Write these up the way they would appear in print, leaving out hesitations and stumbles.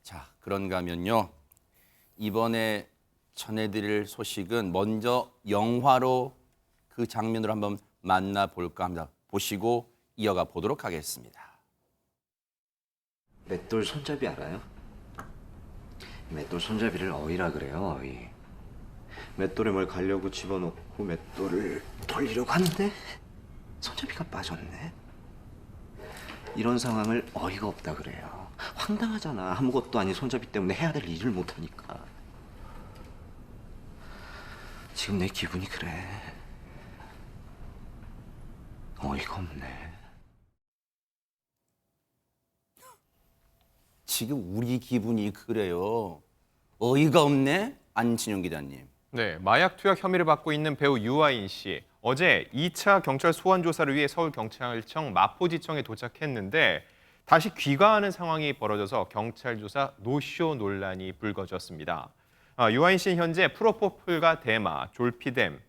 자, 그런가 하면요. 이번에 전해드릴 소식은 먼저 영화로 그 장면으로 한번 만나볼까 합니다. 보시고 이어가 보도록 하겠습니다. 맷돌 손잡이 알아요? 맷돌 손잡이를 어이라 그래요, 어이. 맷돌에 뭘 가려고 집어넣고 맷돌을 돌리려고 하는데 손잡이가 빠졌네. 이런 상황을 어이가 없다 그래요. 황당하잖아. 아무것도 아닌 손잡이 때문에 해야 될 일을 못하니까. 지금 내 기분이 그래. 어이가 없네. 지금 우리 기분이 그래요. 어이가 없네? 안진영 기자님. 네, 마약 투약 혐의를 받고 있는 배우 유아인 씨. 어제 2차 경찰 소환 조사를 위해 서울경찰청 마포지청에 도착했는데 다시 귀가하는 상황이 벌어져서 경찰 조사 노쇼 논란이 불거졌습니다. 유아인 씨는 현재 프로포폴과 대마, 졸피뎀,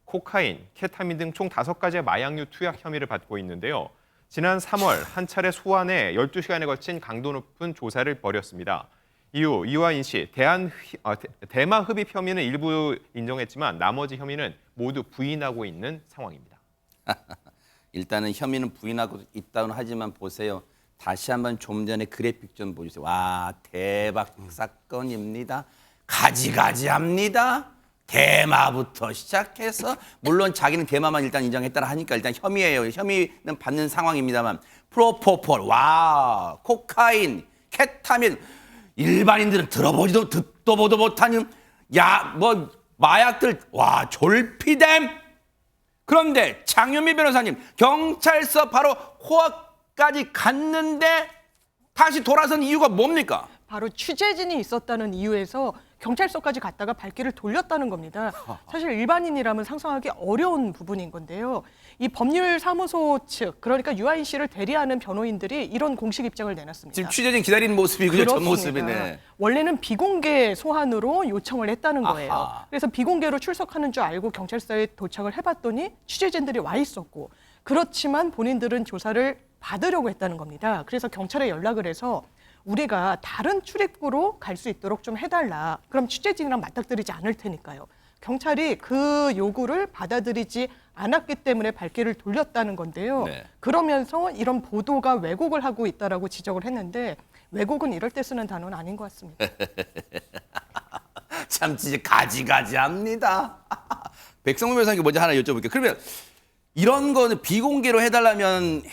코카인, 케타민 등 총 5가지의 마약류 투약 흡입을 받고 있는데요. 지난 3월 한 차례 소환에 12시간에 걸친 강도 높은 조사를 벌였습니다. 이후 유아인 씨 대마 흡입 혐의는 일부 인정했지만 나머지 혐의는 모두 부인하고 있는 상황입니다. 일단은 혐의는 부인하고 있다고는 하지만 보세요. 다시 한번 좀 전에 그래픽 좀 보여주세요. 와, 대박 사건입니다. 가지가지합니다. 대마부터 시작해서 물론 자기는 대마만 일단 인정했다라 하니까 일단 혐의예요. 혐의는 받는 상황입니다만 프로포폴, 와, 코카인, 케타민 일반인들은 들어보지도 듣도 보도 못하는 마약들, 와, 졸피뎀. 그런데 장윤미 변호사님 경찰서 바로 코앞까지 갔는데 다시 돌아선 이유가 뭡니까? 바로 취재진이 있었다는 이유에서 경찰서까지 갔다가 발길을 돌렸다는 겁니다. 사실 일반인이라면 상상하기 어려운 부분인 건데요. 이 법률사무소 측, 그러니까 유아인 씨를 대리하는 변호인들이 이런 공식 입장을 내놨습니다. 지금 취재진 기다리는 모습이고요. 전 모습이네. 원래는 비공개 소환으로 요청을 했다는 거예요. 아하. 그래서 비공개로 출석하는 줄 알고 경찰서에 도착을 해봤더니 취재진들이 와 있었고, 그렇지만 본인들은 조사를 받으려고 했다는 겁니다. 그래서 경찰에 연락을 해서 우리가 다른 출입구로 갈 수 있도록 좀 해달라. 그럼 취재진이랑 맞닥뜨리지 않을 테니까요. 경찰이 그 요구를 받아들이지 않았기 때문에 발길을 돌렸다는 건데요. 네. 그러면서 이런 보도가 왜곡을 하고 있다라고 지적을 했는데 왜곡은 이럴 때 쓰는 단어는 아닌 것 같습니다. 참 진짜 가지가지합니다. 백성문 변호사님께 먼저 하나 여쭤볼게요. 그러면 이런 거는 비공개로 해달라면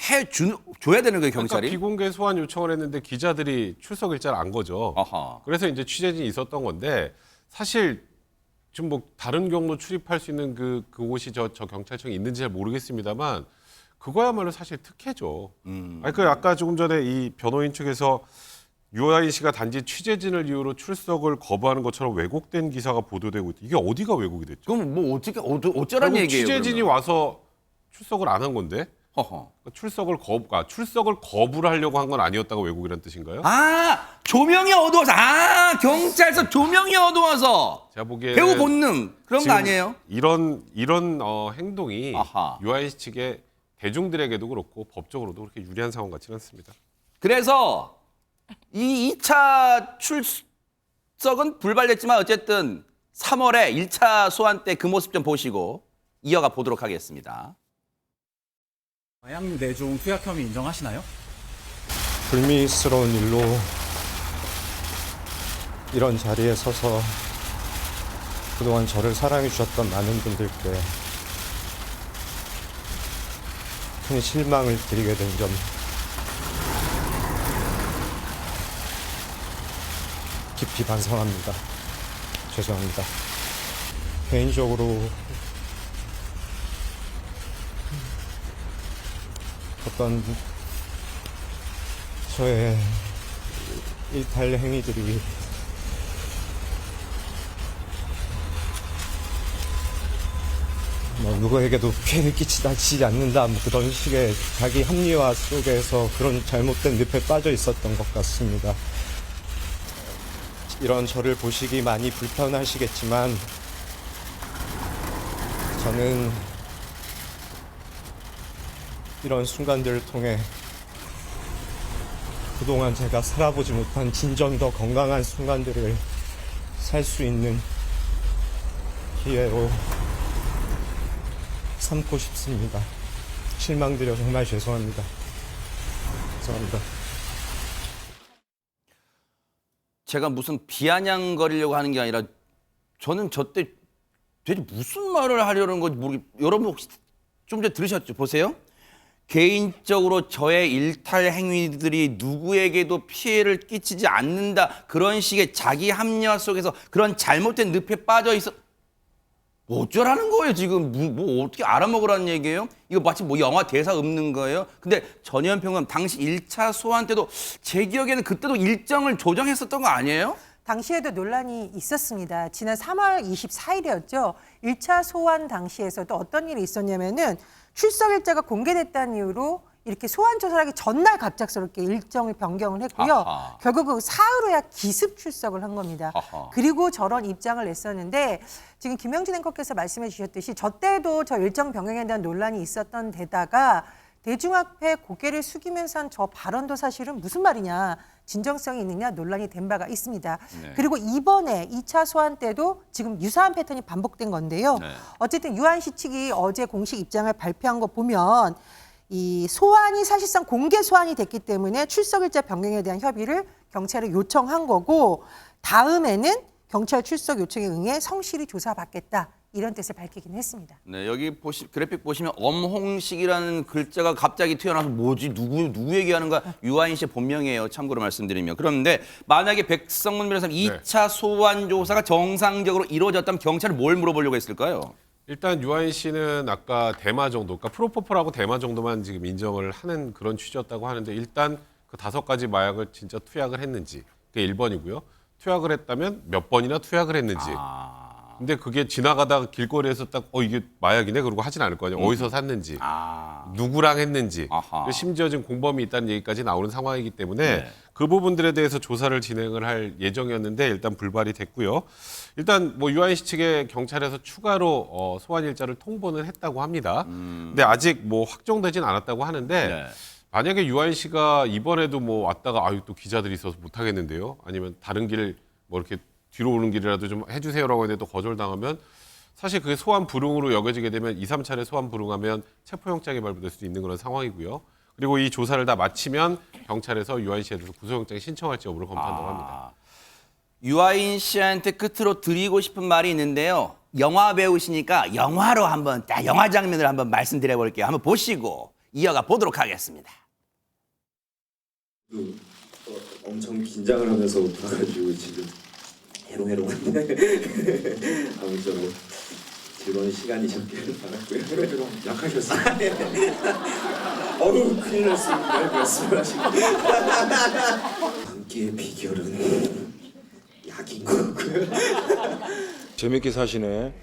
줘야 되는 거예요, 경찰이? 그러니까 비공개 소환 요청을 했는데 기자들이 출석 일자를 안 거죠. 아하. 그래서 이제 취재진이 있었던 건데 사실 지금 뭐 다른 경로 출입할 수 있는 그곳이 저 경찰청에 있는지 잘 모르겠습니다만 그거야말로 사실 특혜죠. 아니 그 아까 조금 전에 이 변호인 측에서 유아인 씨가 단지 취재진을 이유로 출석을 거부하는 것처럼 왜곡된 기사가 보도되고 있다. 이게 어디가 왜곡이 됐죠? 그럼 뭐 어쩌란 결국 얘기예요? 취재진이 그러면? 와서 출석을 안 한 건데 허허. 출석을 거부를 하려고 한 건 아니었다고 왜곡이라는 뜻인가요? 조명이 어두워서 경찰서 조명이 어두워서 제가 보기에는 배우 본능 그런 거 지금 아니에요? 이런 행동이 아하. 유아인 씨 측의 대중들에게도 그렇고 법적으로도 그렇게 유리한 상황 같지는 않습니다. 그래서 이 2차 출석은 불발됐지만 어쨌든 3월에 1차 소환 때 그 모습 좀 보시고 이어가 보도록 하겠습니다. 마약류 내종 투약 혐의 인정하시나요? 불미스러운 일로 이런 자리에 서서 그동안 저를 사랑해 주셨던 많은 분들께 큰 실망을 드리게 된 점 깊이 반성합니다. 죄송합니다. 개인적으로 어떤 저의 일탈 행위들이 누구에게도 피해를 끼치지 않는다 그런 식의 자기 합리화 속에서 그런 잘못된 늪에 빠져 있었던 것 같습니다. 이런 저를 보시기 많이 불편하시겠지만 저는 이런 순간들을 통해 그동안 제가 살아보지 못한 진정 더 건강한 순간들을 살 수 있는 기회로 삼고 싶습니다. 실망드려 정말 죄송합니다. 감사합니다. 제가 무슨 비아냥거리려고 하는 게 아니라 저는 저때 대체 무슨 말을 하려는 건지 모르겠. 여러분 혹시 좀 전에 들으셨죠? 보세요. 개인적으로 저의 일탈 행위들이 누구에게도 피해를 끼치지 않는다. 그런 식의 자기 합리화 속에서 그런 잘못된 늪에 빠져 있어. 어쩌라는 거예요 지금. 뭐 어떻게 알아먹으라는 얘기예요? 이거 마치 뭐 영화 대사 읊는 거예요? 근데 전현 평론 당시 1차 소환 때도 제 기억에는 그때도 일정을 조정했었던 거 아니에요? 당시에도 논란이 있었습니다. 지난 3월 24일이었죠. 1차 소환 당시에서도 어떤 일이 있었냐면은 출석 일자가 공개됐다는 이유로 이렇게 소환 조사를 하기 전날 갑작스럽게 일정을 변경을 했고요. 아하. 결국 그 사흘후야 기습 출석을 한 겁니다. 아하. 그리고 저런 입장을 냈었는데 지금 김영진 앵커께서 말씀해 주셨듯이 저 때도 저 일정 변경에 대한 논란이 있었던 데다가 대중 앞에 고개를 숙이면서 한 저 발언도 사실은 무슨 말이냐, 진정성이 있느냐 논란이 된 바가 있습니다. 네. 그리고 이번에 2차 소환 때도 지금 유사한 패턴이 반복된 건데요. 네. 어쨌든 유한시 측이 어제 공식 입장을 발표한 거 보면 이 소환이 사실상 공개 소환이 됐기 때문에 출석일자 변경에 대한 협의를 경찰에 요청한 거고 다음에는 경찰 출석 요청에 응해 성실히 조사받겠다. 이런 뜻을 밝히긴 했습니다. 네, 여기 그래픽 보시면 엄홍식이라는 글자가 갑자기 튀어나와서 뭐지 누구 얘기하는 거야? 유아인 씨의 본명이에요. 참고로 말씀드리면. 그런데 만약에 백성문 변호사님 2차 소환 조사가 정상적으로 이루어졌다면 경찰은 뭘 물어보려고 했을까요? 일단 유아인 씨는 아까 대마 정도, 그러니까 프로포폴하고 대마 정도만 지금 인정을 하는 그런 취지였다고 하는데 일단 그 5가지 마약을 진짜 투약을 했는지 그게 1번이고요. 투약을 했다면 몇 번이나 투약을 했는지. 근데 그게 지나가다가 길거리에서 딱 이게 마약이네 그러고 하진 않을 거 아니에요. 어디서 샀는지, 누구랑 했는지, 아하. 심지어 지금 공범이 있다는 얘기까지 나오는 상황이기 때문에 네. 그 부분들에 대해서 조사를 진행을 할 예정이었는데 일단 불발이 됐고요. 일단 뭐 유아인 씨 측에 경찰에서 추가로 소환 일자를 통보는 했다고 합니다. 근데 아직 뭐 확정되진 않았다고 하는데 네. 만약에 유아인 씨가 이번에도 뭐 왔다가 또 기자들이 있어서 못 하겠는데요. 아니면 다른 길 뭐 이렇게 뒤로 오는 길이라도 좀 해주세요라고 했는데 또 거절당하면 사실 그게 소환 불응으로 여겨지게 되면 2, 3차례 소환 불응하면 체포영장이 발부될 수도 있는 그런 상황이고요. 그리고 이 조사를 다 마치면 경찰에서 유아인 씨에 대해서 구속영장 신청할지 여부를 검토한다고 합니다. 유아인 씨한테 끝으로 드리고 싶은 말이 있는데요. 영화 배우시니까 영화로 한번 딱 영화 장면을 한번 말씀드려 볼게요. 한번 보시고 이어가 보도록 하겠습니다. 엄청 긴장을 하면서 봐가지고 지금 해롱해롱한데 아무쪼록 즐거운 시간이셨기를 바랐고요. 약하셨어요. 어우 큰일 났습니다. 말씀을 하시고 감기의 비결은 약인 거고요. 재밌게 사시네.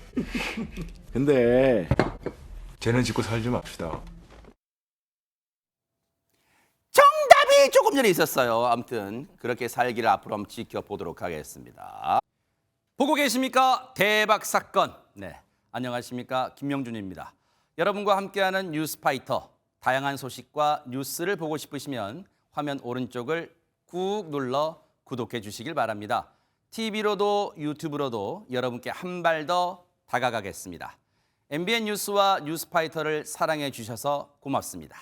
근데 죄는 짓고 살지 맙시다. 정답이 조금 전에 있었어요. 아무튼 그렇게 살기를 앞으로 한번 지켜보도록 하겠습니다. 보고 계십니까? 대박 사건. 네, 안녕하십니까? 김명준입니다. 여러분과 함께하는 뉴스파이터. 다양한 소식과 뉴스를 보고 싶으시면 화면 오른쪽을 꾹 눌러 구독해 주시길 바랍니다. TV로도 유튜브로도 여러분께 한 발 더 다가가겠습니다. MBN 뉴스와 뉴스파이터를 사랑해 주셔서 고맙습니다.